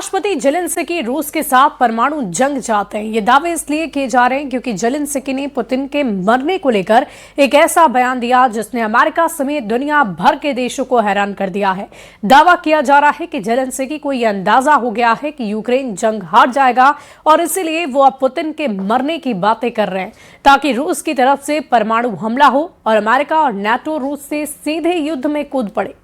राष्ट्रपति जेलेंस्की रूस के साथ परमाणु जंग चाहते हैं। ये दावे इसलिए किए जा रहे हैं क्योंकि जेलेंस्की ने पुतिन के मरने को लेकर एक ऐसा बयान दिया जिसने अमेरिका समेत दुनिया भर के देशों को हैरान कर दिया है। दावा किया जा रहा है कि जेलेंस्की को यह अंदाजा हो गया है कि यूक्रेन जंग हार जाएगा और इसीलिए वो अब पुतिन के मरने की बातें कर रहे हैं ताकि रूस की तरफ से परमाणु हमला हो और अमेरिका और नाटो रूस से सीधे युद्ध में कूद पड़े।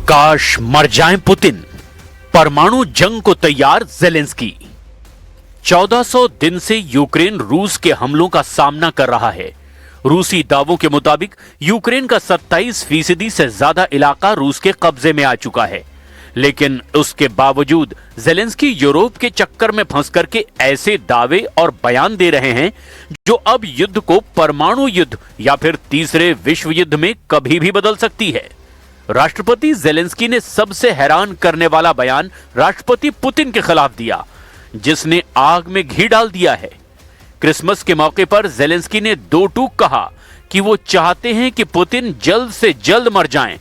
काश मर जाएं पुतिन, परमाणु जंग को तैयार जेलेंस्की। 1400 दिन से यूक्रेन रूस के हमलों का सामना कर रहा है। रूसी दावों के मुताबिक यूक्रेन का 27% से ज्यादा इलाका रूस के कब्जे में आ चुका है, लेकिन उसके बावजूद जेलेंस्की यूरोप के चक्कर में फंस करके ऐसे दावे और बयान दे रहे हैं जो अब युद्ध को परमाणु युद्ध या फिर तीसरे विश्व युद्ध में कभी भी बदल सकती है। राष्ट्रपति जेलेंस्की ने सबसे हैरान करने वाला बयान राष्ट्रपति पुतिन के खिलाफ दिया, जिसने आग में घी डाल दिया है। क्रिसमस के मौके पर जेलेंस्की ने दो टूक कहा कि वो चाहते हैं कि पुतिन जल्द से जल्द मर जाएं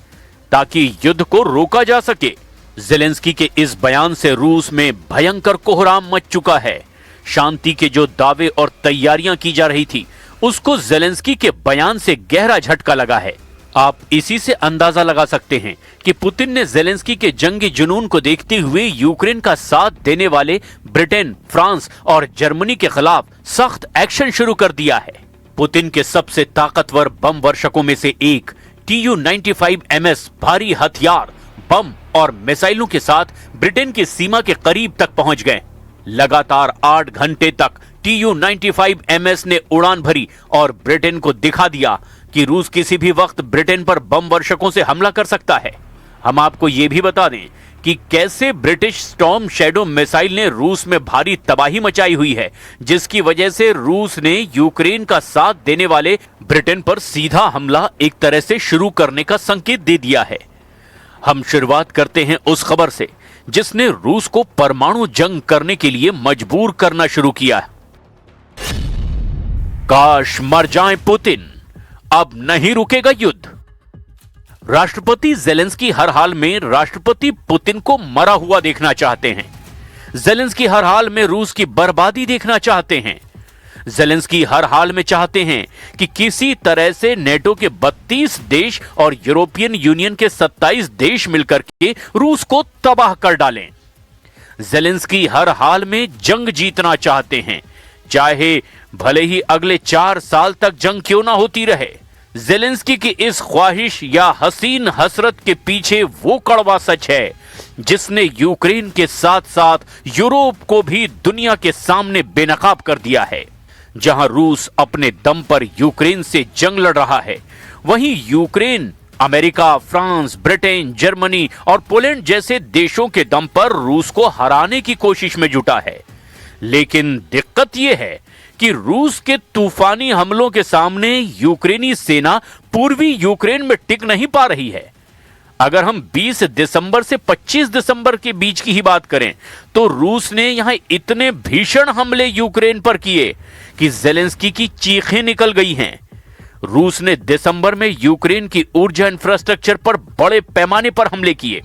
ताकि युद्ध को रोका जा सके। जेलेंस्की के इस बयान से रूस में भयंकर कोहराम मच चुका है। शांति के जो दावे और तैयारियां की जा रही थी, उसको जेलेंस्की के बयान से गहरा झटका लगा है। आप इसी से अंदाजा लगा सकते हैं कि पुतिन ने जेलेंस्की के जंगी जुनून को देखते हुए यूक्रेन का साथ देने वाले ब्रिटेन, फ्रांस और जर्मनी के खिलाफ सख्त एक्शन शुरू कर दिया है। पुतिन के सबसे ताकतवर बम वर्षकों में से एक Tu-95MS भारी हथियार, बम और मिसाइलों के साथ ब्रिटेन की सीमा के करीब तक पहुंच गए। लगातार 8 घंटे तक Tu-95MS ने उड़ान भरी और ब्रिटेन को दिखा दिया कि रूस किसी भी वक्त ब्रिटेन पर बम वर्षकों से हमला कर सकता है। हम आपको यह भी बता दें कि कैसे ब्रिटिश स्टॉर्म शैडो मिसाइल ने रूस में भारी तबाही मचाई हुई है, जिसकी वजह से रूस ने यूक्रेन का साथ देने वाले ब्रिटेन पर सीधा हमला एक तरह से शुरू करने का संकेत दे दिया है। हम शुरुआत करते हैं उस खबर से जिसने रूस को परमाणु जंग करने के लिए मजबूर करना शुरू किया। काश मर जाएं पुतिन, अब नहीं रुकेगा युद्ध। राष्ट्रपति जेलेंस्की हर हाल में राष्ट्रपति पुतिन को मरा हुआ देखना चाहते हैं। जेलेंस्की हर हाल में रूस की बर्बादी देखना चाहते हैं। जेलेंस्की हर हाल में चाहते हैं कि किसी तरह से नेटो के 32 देश और यूरोपियन यूनियन के 27 देश मिलकर के रूस को तबाह कर डालें। जेलेंस्की हर हाल में जंग जीतना चाहते हैं, चाहे भले ही अगले 4 साल तक जंग क्यों ना होती रहे। जेलेंस्की की इस ख्वाहिश या हसीन हसरत के पीछे वो कड़वा सच है जिसने यूक्रेन के साथ साथ यूरोप को भी दुनिया के सामने बेनकाब कर दिया है। जहां रूस अपने दम पर यूक्रेन से जंग लड़ रहा है, वहीं Ukraine America, France, Britain, Germany और पोलैंड जैसे देशों के दम पर रूस को हराने की कोशिश में जुटा है। लेकिन दिक्कत यह है कि रूस के तूफानी हमलों के सामने यूक्रेनी सेना पूर्वी यूक्रेन में टिक नहीं पा रही है। अगर हम 20 दिसंबर से 25 दिसंबर के बीच की ही बात करें तो रूस ने यहां इतने भीषण हमले यूक्रेन पर किए कि जेलेंस्की की चीखें निकल गई हैं। रूस ने दिसंबर में यूक्रेन की ऊर्जा इंफ्रास्ट्रक्चर पर बड़े पैमाने पर हमले किए।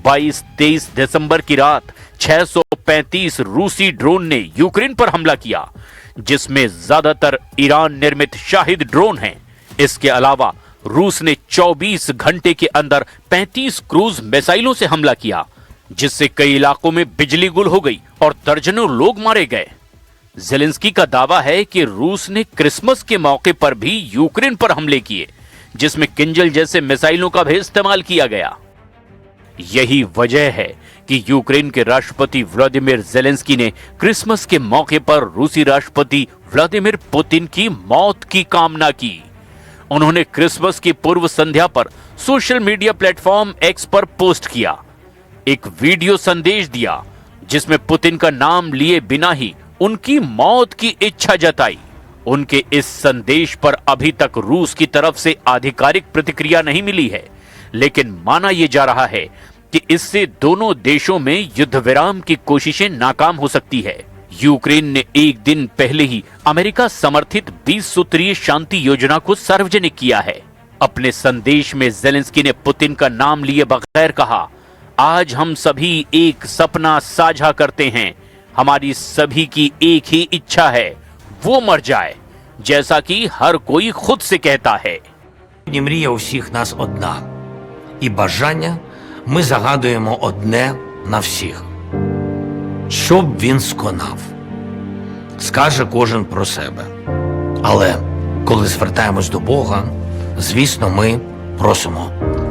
22-23 दिसंबर की रात 635 रूसी ड्रोन ने यूक्रेन पर हमला किया, जिसमें ज्यादातर ईरान निर्मित शाहिद ड्रोन हैं। इसके अलावा रूस ने 24 घंटे के अंदर 35 क्रूज मिसाइलों से हमला किया, जिससे कई इलाकों में बिजली गुल हो गई और दर्जनों लोग मारे गए। जेलेंस्की का दावा है कि रूस ने क्रिसमस के मौके पर भी यूक्रेन पर हमले किए, जिसमें किंजल जैसे मिसाइलों का भी इस्तेमाल किया गया। यही वजह है कि यूक्रेन के राष्ट्रपति व्लादिमीर जेलेंस्की ने क्रिसमस के मौके पर रूसी राष्ट्रपति व्लादिमीर पुतिन की मौत की कामना की। उन्होंने क्रिसमस की पूर्व संध्या पर सोशल मीडिया प्लेटफॉर्म एक्स पर पोस्ट किया, एक वीडियो संदेश दिया जिसमें पुतिन का नाम लिए बिना ही उनकी मौत की इच्छा जताई। उनके इस संदेश पर अभी तक रूस की तरफ से आधिकारिक प्रतिक्रिया नहीं मिली है, लेकिन माना यह जा रहा है कि इससे दोनों देशों में युद्ध विराम की कोशिशें नाकाम हो सकती है। यूक्रेन ने एक दिन पहले ही अमेरिका समर्थित 20 सूत्रीय शांति योजना को सार्वजनिक किया है। अपने संदेश में ज़ेलेंस्की ने पुतिन का नाम लिए बगैर कहा, आज हम सभी एक सपना साझा करते हैं, हमारी सभी की एक ही इच्छा है, वो मर जाए, जैसा कि हर कोई खुद से कहता है। Мрія у всіх нас одна. І бажання ми загадуємо одне на всіх. Щоб він сконав. Скаже кожен про себе. Але коли звертаємось до Бога, звісно, ми просимо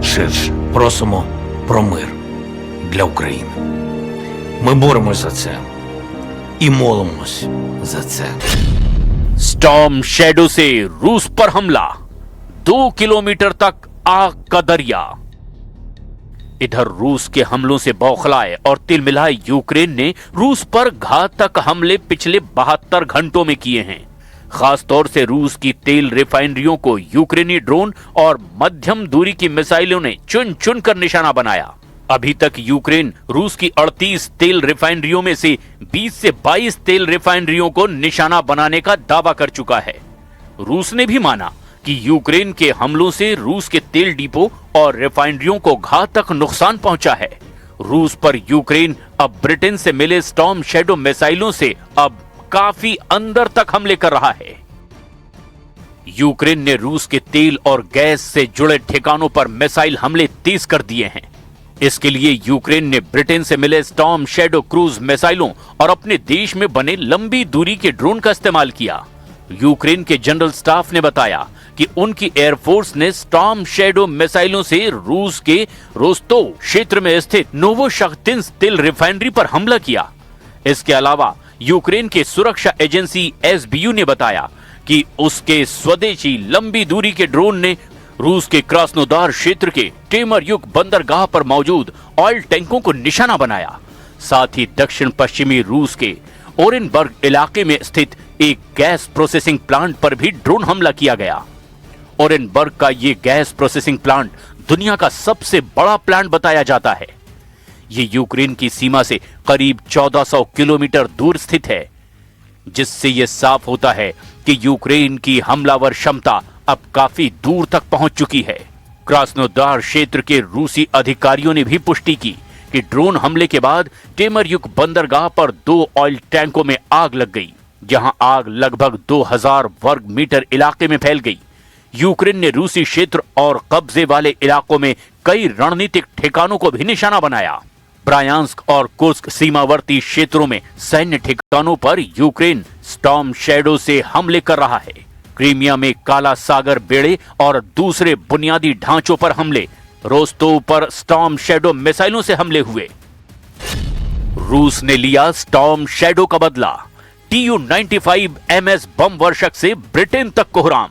ширше, просимо про мир для України. Ми боремось за це і молимось за це. स्टॉर्म शैडो से रूस पर हमला, 2 किलोमीटर तक आग का दरिया। इधर रूस के हमलों से बौखलाए और तिलमिलाए यूक्रेन ने रूस पर घातक हमले पिछले 72 घंटों में किए हैं। खासतौर से रूस की तेल रिफाइनरियों को यूक्रेनी ड्रोन और मध्यम दूरी की मिसाइलों ने चुन चुन कर निशाना बनाया। अभी तक यूक्रेन रूस की 38 तेल रिफाइनरियों में से 20 से 22 तेल रिफाइनरियों को निशाना बनाने का दावा कर चुका है। रूस ने भी माना कि यूक्रेन के हमलों से रूस के तेल डिपो और रिफाइनरियों को घातक नुकसान पहुंचा है। रूस पर यूक्रेन अब ब्रिटेन से मिले स्टॉर्म शैडो मिसाइलों से अब काफी अंदर तक हमले कर रहा है। यूक्रेन ने रूस के तेल और गैस से जुड़े ठिकानों पर मिसाइल हमले तेज कर दिए हैं। इसके लिए यूक्रेन ने ब्रिटेन से मिले स्टॉर्म शैडो क्रूज मिसाइलों और अपने देश में बने लंबी दूरी के ड्रोन का इस्तेमाल किया। यूक्रेन के जनरल स्टाफ ने बताया कि उनकी एयरफोर्स ने स्टॉर्म शैडो मिसाइलों से रूस के रोस्तोव क्षेत्र में स्थित नोवोशख्तिंस्क तेल रिफाइनरी पर हमला किया। इसके अलावा यूक्रेन के सुरक्षा एजेंसी एसबीयू ने बताया कि उसके स्वदेशी लंबी दूरी के ड्रोन ने रूस के क्रास्नोदार क्षेत्र के टेमरयुक बंदरगाह पर मौजूद ऑयल टैंकों को निशाना बनाया। साथ ही दक्षिण पश्चिमी रूस के ओरेनबर्ग इलाके में स्थित एक गैस प्रोसेसिंग प्लांट पर भी ड्रोन हमला किया गया। ओरेनबर्ग का ये गैस प्रोसेसिंग प्लांट दुनिया का सबसे बड़ा प्लांट बताया जाता है। ये यूक्रेन की सीमा से करीब 1400 किलोमीटर दूर स्थित है, जिससे यह साफ होता है कि यूक्रेन की हमलावर क्षमता अब काफी दूर तक पहुंच चुकी है। क्रास्नोदार क्षेत्र के रूसी अधिकारियों ने भी पुष्टि की कि ड्रोन हमले के बाद टेमरयुक बंदरगाह पर 2 ऑयल टैंकों में आग लग गई, जहां आग लगभग 2000 वर्ग मीटर इलाके में फैल गई। यूक्रेन ने रूसी क्षेत्र और कब्जे वाले इलाकों में कई रणनीतिक ठिकानों को भी निशाना बनाया। ब्रायांस्क और कुर्स्क सीमावर्ती क्षेत्रों में सैन्य ठिकानों पर यूक्रेन स्टॉर्म शैडो से हमले कर रहा है। क्रीमिया में काला सागर बेड़े और दूसरे बुनियादी ढांचों पर हमले, रोस्तोव पर स्टॉर्म शैडो मिसाइलों से हमले हुए। रूस ने लिया स्टॉर्म शैडो का बदला, TU-95 MS बम वर्षक से ब्रिटेन तक कोहराम।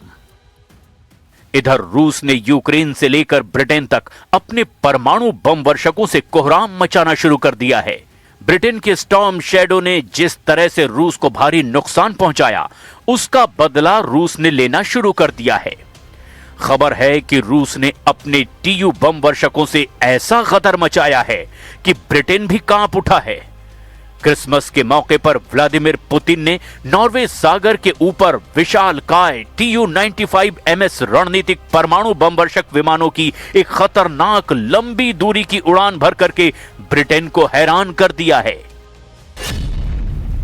इधर रूस ने यूक्रेन से लेकर ब्रिटेन तक अपने परमाणु बम वर्षकों से कोहराम मचाना शुरू कर दिया है। ब्रिटेन के स्टॉर्म शैडो ने जिस तरह से रूस को भारी नुकसान पहुंचाया, उसका बदला रूस ने लेना शुरू कर दिया है। खबर है कि रूस ने अपने TU बम वर्षकों से ऐसा गदर मचाया है कि ब्रिटेन भी कांप उठा है। क्रिसमस के मौके पर व्लादिमीर पुतिन ने नॉर्वे सागर के ऊपर विशालकाय TU-95 MS रणनीतिक परमाणु बम वर्षक विमानों की एक खतरनाक लंबी दूरी की उड़ान भर करके ब्रिटेन को हैरान कर दिया है।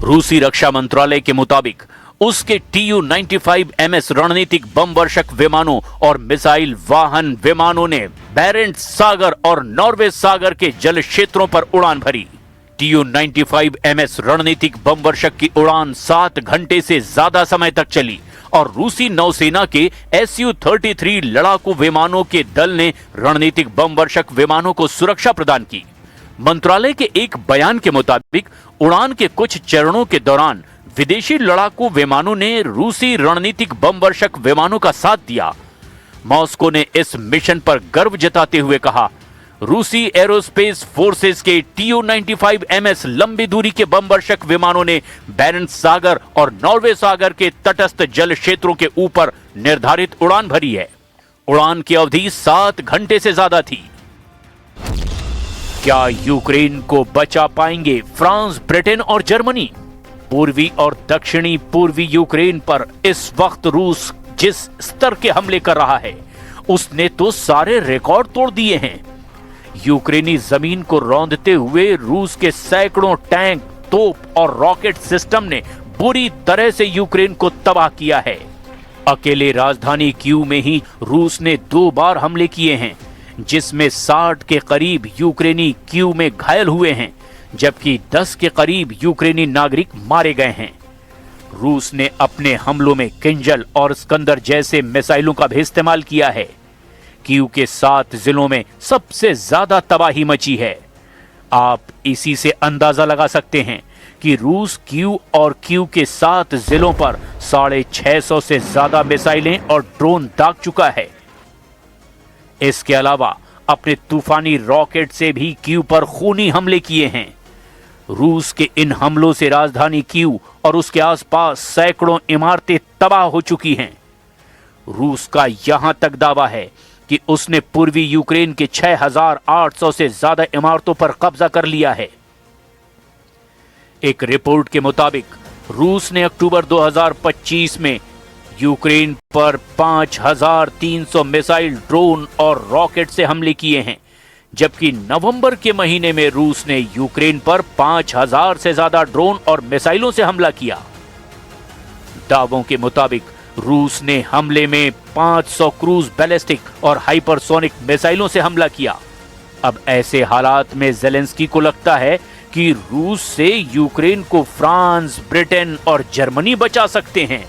रूसी रक्षा मंत्रालय के मुताबिक उसके TU-95 MS रणनीतिक बम वर्षक विमानों और मिसाइल वाहन विमानों ने बैरेंट्स सागर और नॉर्वे सागर के जल क्षेत्रों पर उड़ान भरी। TU-95 MS रणनीतिक बम वर्षक की उड़ान 7 घंटे से ज्यादा समय तक चली और रूसी नौसेना के Su-33 लड़ाकू विमानों के दल ने रणनीतिक बम वर्षक विमानों को सुरक्षा प्रदान की। मंत्रालय के एक बयान के मुताबिक उड़ान के कुछ चरणों के दौरान विदेशी लड़ाकू विमानों ने रूसी रणनीतिक बम वर्षक विमानों का साथ दिया। मॉस्को ने इस मिशन पर गर्व जताते हुए कहा, रूसी एरोस्पेस फोर्सेस के TU-95 MS लंबी दूरी के बमवर्षक विमानों ने बैरेंट्स सागर और नॉर्वे सागर के तटस्थ जल क्षेत्रों के ऊपर निर्धारित उड़ान भरी है। उड़ान की अवधि 7 घंटे से ज्यादा थी। क्या यूक्रेन को बचा पाएंगे फ्रांस, ब्रिटेन और जर्मनी? पूर्वी और दक्षिणी पूर्वी यूक्रेन पर इस वक्त रूस जिस स्तर के हमले कर रहा है, उसने तो सारे रिकॉर्ड तोड़ दिए हैं। यूक्रेनी जमीन को रौंदते हुए रूस के सैकड़ों टैंक, तोप और रॉकेट सिस्टम ने बुरी तरह से यूक्रेन को तबाह किया है। अकेले राजधानी कीव में ही रूस ने 2 बार हमले किए हैं, जिसमें 60 के करीब यूक्रेनी कीव में घायल हुए हैं, जबकि 10 के करीब यूक्रेनी नागरिक मारे गए हैं। रूस ने अपने हमलों में किंजल और स्कंदर जैसे मिसाइलों का भी इस्तेमाल किया है। कीव के 7 जिलों में सबसे ज्यादा तबाही मची है। आप इसी से अंदाजा लगा सकते हैं कि रूस कीव और कीव के 7 जिलों पर 650 से ज्यादा मिसाइलें और ड्रोन दाग चुका है। इसके अलावा अपने तूफानी रॉकेट से भी कीव पर खूनी हमले किए हैं। रूस के इन हमलों से राजधानी कीव और उसके आसपास सैकड़ों इमारतें तबाह हो चुकी हैं। रूस का यहां तक दावा है कि उसने पूर्वी यूक्रेन के 6800 से ज्यादा इमारतों पर कब्जा कर लिया है। एक रिपोर्ट के मुताबिक रूस ने अक्टूबर 2025 में यूक्रेन पर 5300 मिसाइल, ड्रोन और रॉकेट से हमले किए हैं, जबकि नवंबर के महीने में रूस ने यूक्रेन पर 5000 से ज्यादा ड्रोन और मिसाइलों से हमला किया। दावों के मुताबिक रूस ने हमले में 500 क्रूज बैलिस्टिक और हाइपरसोनिक मिसाइलों से हमला किया। अब ऐसे हालात में ज़ेलेंस्की को लगता है कि रूस से यूक्रेन को फ्रांस, ब्रिटेन और जर्मनी बचा सकते हैं,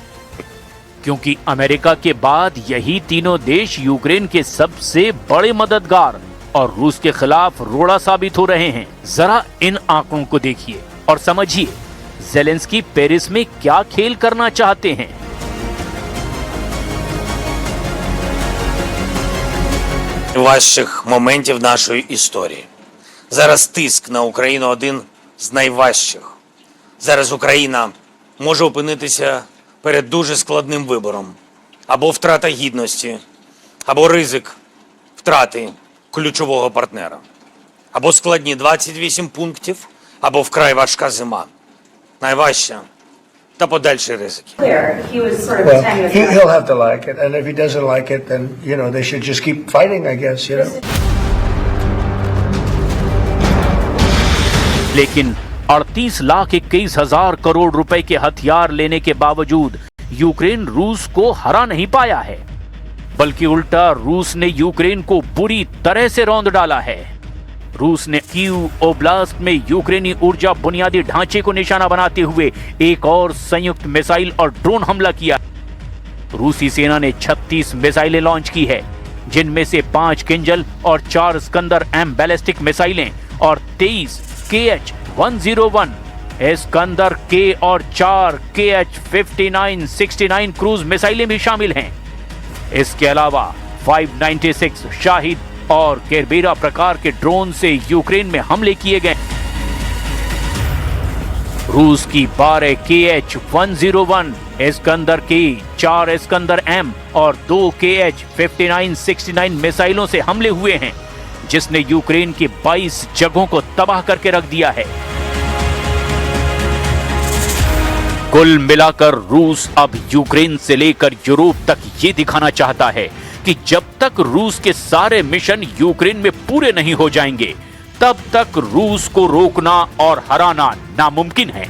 क्योंकि अमेरिका के बाद यही तीनों देश यूक्रेन के सबसे बड़े मददगार और रूस के खिलाफ रोड़ा साबित हो रहे हैं। जरा इन आंकड़ों को देखिए और समझिए ज़ेलेंस्की पेरिस में क्या खेल करना चाहते हैं। Важчих моментів нашої історії. Зараз тиск на Україну один з найважчих. Зараз Україна може опинитися перед дуже складним вибором. Або втрата гідності, або ризик втрати ключового партнера. Або складні 28 пунктів, або вкрай важка зима. Найважча та подальші ризики. He was sort of Well, attending he'll have to like it, and if he doesn't like it, then, you know, they should just keep fighting, I guess, you know. लेकिन 38,21,000 करोड़ रुपए के हथियार लेने के बावजूद यूक्रेन रूस को हरा नहीं पाया है, बल्कि उल्टा रूस ने यूक्रेन को बुरी तरह से रौंद डाला है। रूस ने कीव ओब्लास्ट में यूक्रेनी ऊर्जा बुनियादी ढांचे को निशाना बनाते हुए एक और संयुक्त मिसाइल और ड्रोन हमला किया। रूसी सेना ने 36 मिसाइलें लॉन्च की है, जिनमें से 5 किंजल और 4 स्कंदर एम बैलिस्टिक मिसाइलें और 23 KH-101 स्कंदर के और 4 KH-59-69 क्रूज मिसाइलें भी शामिल हैं। इसके अलावा 596 शाहिद और केरबेरा प्रकार के ड्रोन से यूक्रेन में हमले किए गए। रूस की 12 KH-101 स्कंदर के, 4 स्कंदर एम और 2 KH-59-69 मिसाइलों से हमले हुए हैं, जिसने यूक्रेन के 22 जगहों को तबाह करके रख दिया है। कुल मिलाकर रूस अब यूक्रेन से लेकर यूरोप तक ये दिखाना चाहता है कि जब तक रूस के सारे मिशन यूक्रेन में पूरे नहीं हो जाएंगे, तब तक रूस को रोकना और हराना नामुमकिन है।